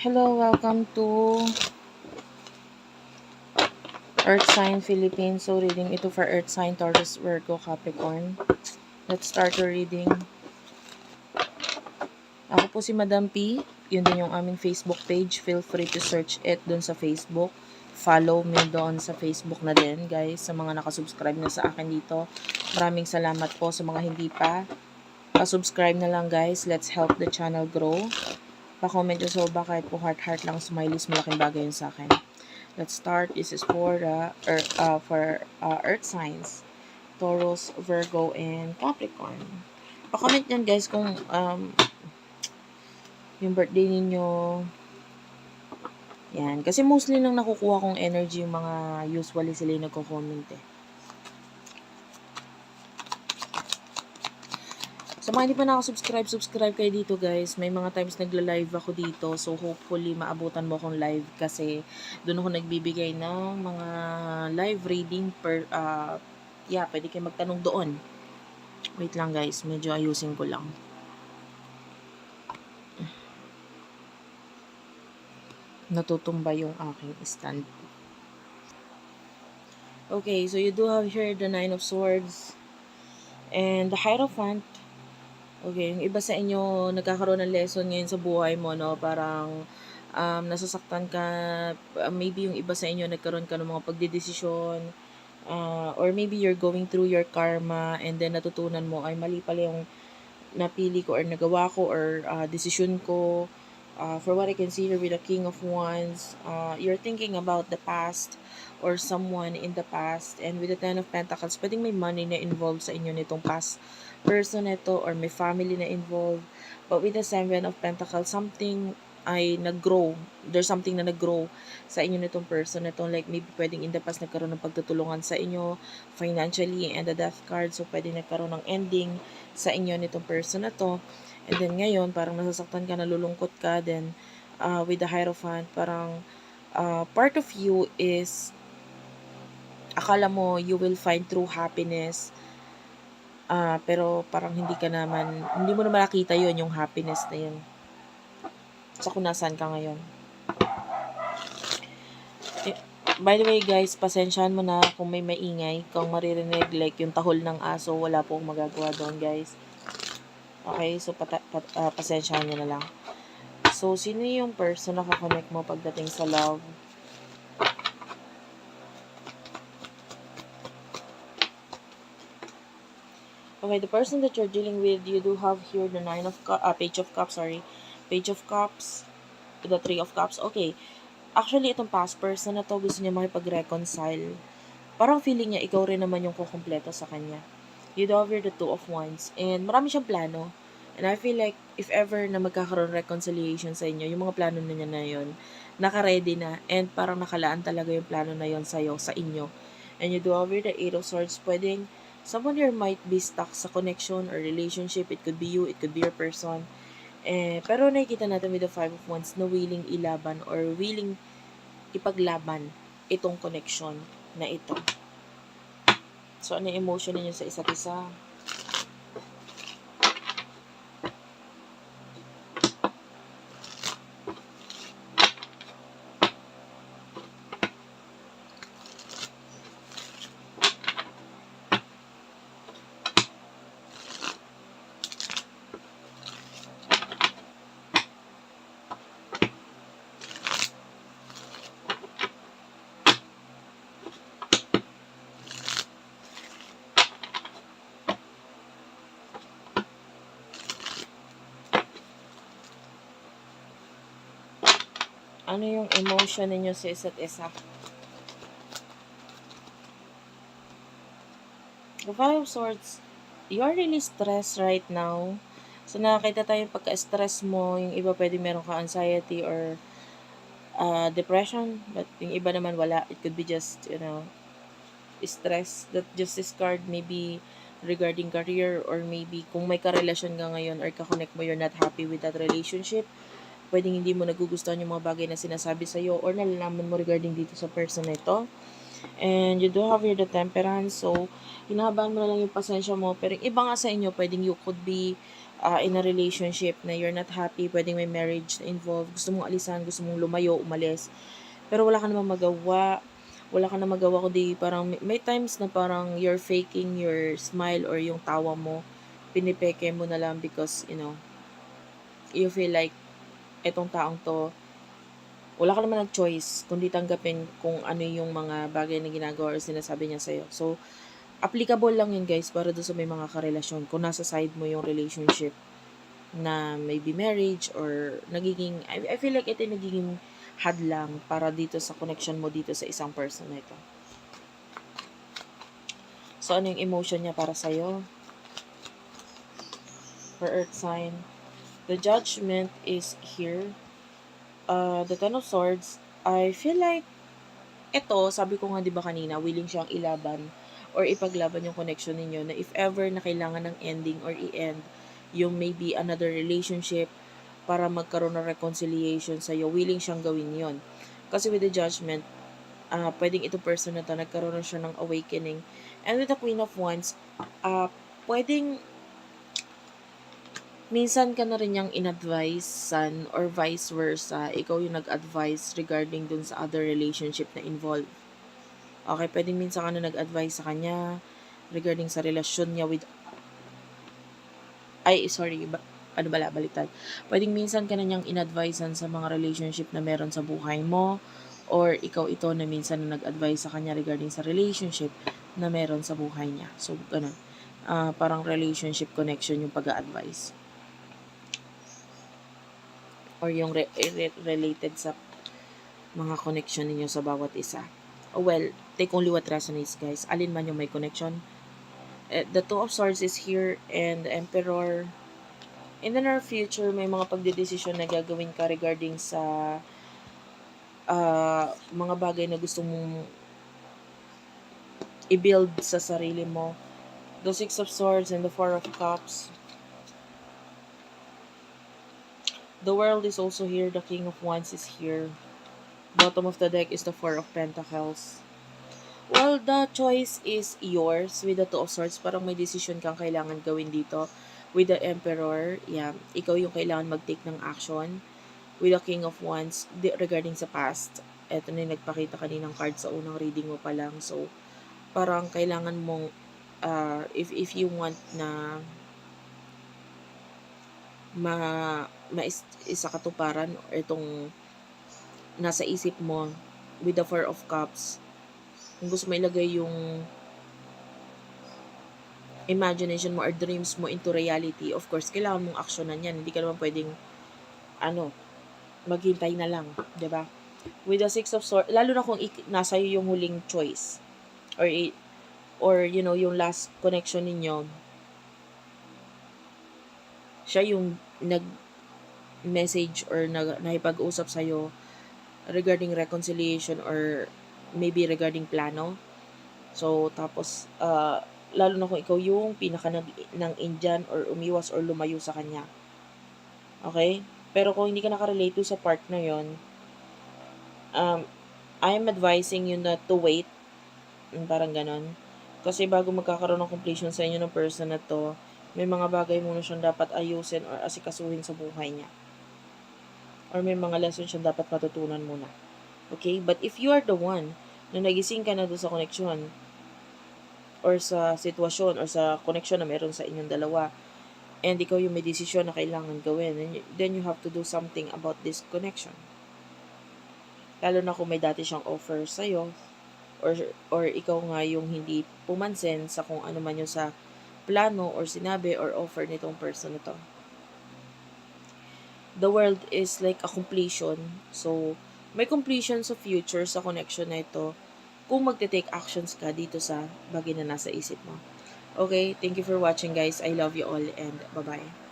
Hello, welcome to Earth Sign Philippines. So, reading ito for Earth Sign, Taurus, Virgo, Capricorn. Let's start the reading. Ako po si Madam P. Yun din yung aming Facebook page. Feel free to search it dun sa Facebook. Follow me doon sa Facebook na din, guys. Sa mga nakasubscribe na sa akin dito. Maraming salamat po sa mga hindi pa. Pa-subscribe na lang, guys. Let's help the channel grow. Pa-comment nyo sa baba kahit po heart lang, smileys, malaking bagay yun sa akin. Let's start. This is for Earth signs, Taurus, Virgo, and Capricorn. Pa-comment yan, guys, kung yung birthday ninyo. Yan. Kasi mostly nang nakukuha kong energy yung mga usually sila yung nagko-comment eh. Sa mga hindi pa nakasubscribe kayo dito, guys. May mga times nagla-live ako dito. So, hopefully, maabutan mo akong live kasi doon ako nagbibigay ng mga live reading per, pwede kayo magtanong doon. Wait lang, guys. Medyo ayusin ko lang. Natutumba yung aking stand. Okay, so you do have here the Nine of Swords and the Hierophant. Okay, yung iba sa inyo nagkakaroon ng lesson ngayon sa buhay mo, no? Parang nasasaktan ka, maybe yung iba sa inyo nagkaroon ka ng mga pagdedesisyon, or maybe you're going through your karma and then natutunan mo ay mali pala yung napili ko or nagawa ko or desisyon ko. For what I can see here with the King of Wands, you're thinking about the past or someone in the past, and with the Ten of Pentacles, pwedeng may money na involved sa inyo nitong past person nito or may family na involved. But with the Seven of Pentacles, something ay nag-grow. There's something na nag-grow sa inyo nitong person nito. Like maybe pwedeng in the past nagkaroon ng pagtutulungan sa inyo financially, and the Death card. So pwedeng nagkaroon ng ending sa inyo nitong person na to. And then ngayon, parang nasasaktan ka, nalulungkot ka. Then with the Hierophant, parang part of you is akala mo you will find true happiness. Pero parang hindi mo naman nakita yun, yung happiness na yun. So, kung nasaan ka ngayon. By the way, guys, pasensyahan mo na kung may maingay. Kung maririnig, like yung tahol ng aso, wala pong magagawa doon, guys. Okay, so pasensyahan nyo na lang. So, sino yung person na kakonect mo pagdating sa love? Okay, the person that you're dealing with, you do have here the Page of Cups, Page of Cups, the Three of Cups. Okay, actually, itong past person na to, gusto niya makipag-reconcile. Parang feeling niya, ikaw rin naman yung kukumpleto sa kanya. You do have here the Two of Wands, and marami siyang plano. And I feel like, if ever na magkakaroon reconciliation sa inyo, yung mga plano na niya na yun, naka-ready na, and parang nakalaan talaga yung plano na yun sa'yo, sa inyo. And you do have here the Eight of Swords, pwedeng someone here might be stuck sa connection or relationship. It could be you, it could be your person. Pero nakikita natin with the Five of Wands na willing ilaban or willing ipaglaban itong connection na ito. So, ano yung emotion ninyo sa isa't isa? Ano yung emotion ninyo sa isa't isa? The Five of Swords, you are really stressed right now. So, nakakita tayo pagka-stress mo, yung iba pwede meron ka anxiety or depression, but yung iba naman wala. It could be just, stress. That Justice card, maybe regarding career, or maybe kung may karelasyon ka ngayon or kakonect mo, you're not happy with that relationship. Pwedeng hindi mo nagugustuhan yung mga bagay na sinasabi sa'yo or nalalaman mo regarding dito sa person na ito. And you do have here the Temperance. So, hinahabaan mo na lang yung pasensya mo. Pero iba nga sa inyo, pwedeng you could be in a relationship na you're not happy, pwedeng may marriage na involved, gusto mong alisan, gusto mong lumayo, umalis, pero wala ka namang magawa. Wala ka namang magawa kundi parang may times na parang you're faking your smile or yung tawa mo. Pinipeke mo na lang because, you feel like etong taong to, wala ka naman ng choice kundi tanggapin kung ano yung mga bagay na ginagawa or sinasabi niya sa'yo. So, applicable lang yun guys para doon sa may mga karelasyon. Kung nasa side mo yung relationship na maybe marriage or nagiging, I feel like ito yung nagiging hadlang para dito sa connection mo dito sa isang person na ito. So, ano yung emotion niya para sa'yo? For Earth sign, the Judgment is here. The Ten of Swords, I feel like ito, sabi ko nga 'di ba kanina, willing siyang ilaban or ipaglaban yung connection ninyo na if ever na kailangan ng ending or i-end yung maybe another relationship para magkaroon ng reconciliation sa iyo, willing siyang gawin 'yon. Kasi with the Judgment, pwedeng ito person na to nagkaroon na siya ng awakening. And with the Queen of Wands, pwedeng minsan ka na rin niyang in-advise son or vice versa, ikaw yung nag-advise regarding dun sa other relationship na involved. Okay, pwedeng minsan ka na nag-advise sa kanya regarding sa relasyon niya with, baliktad. Pwedeng minsan ka na niyang in-advisean sa mga relationship na meron sa buhay mo, or ikaw ito na minsan na nag-advise sa kanya regarding sa relationship na meron sa buhay niya. So, ganun. Parang relationship connection yung pag-a-advise. Or yung related sa mga connection ninyo sa bawat isa. Well, take only what resonates, guys. Alin man yung may connection. The Two of Swords is here and the Emperor. In the near future, may mga pagdedesisyon na gagawin ka regarding sa mga bagay na gusto mong i-build sa sarili mo. The Six of Swords and the Four of Cups. The World is also here. The King of Wands is here. Bottom of the deck is the Four of Pentacles. Well, the choice is yours with the Two of Swords. Parang may decision kang kailangan gawin dito. With the Emperor, ikaw yung kailangan mag-take ng action. With the King of Wands, regarding sa past, eto na yung nagpakita kaninang card sa unang reading mo pa lang. So, parang kailangan mong, if you want na isa katuparan or itong nasa isip mo with the Four of Cups, kung gusto mo ilagay yung imagination mo or dreams mo into reality, of course, kailangan mong aksyonan yan. Hindi ka naman pwedeng, maghintay na lang, ba diba? With the Six of Swords, lalo na kung nasa iyo yung huling choice, or yung last connection ninyo, siya yung nag-message or nakipag-usap sa'yo regarding reconciliation or maybe regarding plano. So, tapos, lalo na kung ikaw yung pinaka ng Indian or umiwas or lumayo sa kanya. Okay? Pero kung hindi ka nakarelate sa part na yon, I'm advising you not to wait. Parang ganon. Kasi bago magkakaroon ng completion sa inyo ng person na to, may mga bagay muna siyang dapat ayusin or asikasuhin sa buhay niya. Or may mga lessons siyang dapat matutunan muna. Okay? But if you are the one na nagising ka na doon sa connection or sa sitwasyon or sa connection na meron sa inyong dalawa, and ikaw yung may desisyon na kailangan gawin, then you have to do something about this connection. Lalo na kung may dati siyang offer sa'yo, or ikaw nga yung hindi pumansin sa kung ano man yung sa plano or sinabi or offer nitong person na to. The World is like a completion. So, may completion sa future sa connection na ito kung magte-take actions ka dito sa bagay na nasa isip mo. Okay, thank you for watching guys. I love you all and bye-bye.